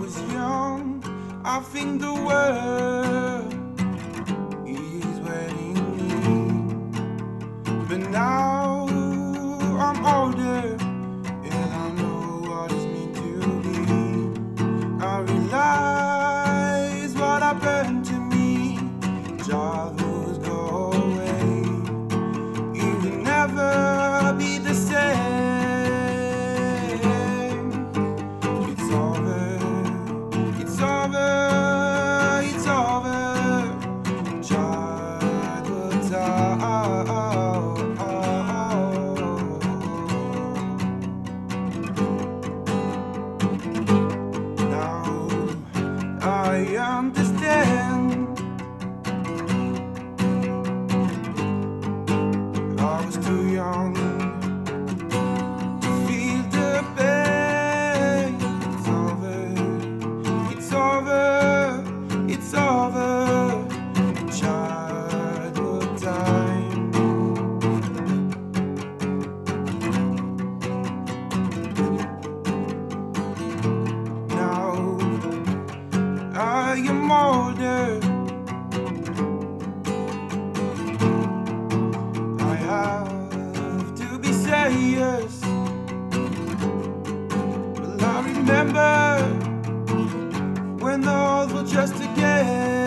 was young, I think the world is waiting me. But now I'm older and I know what it's meant to be. I realize what happened to me. Childhoods go away. It will never be the same. I understand. I was too young to feel the pain. It's over, it's over, it's over. Childhood time. Now I am older. I have to be serious. Well, I remember when those were just a game.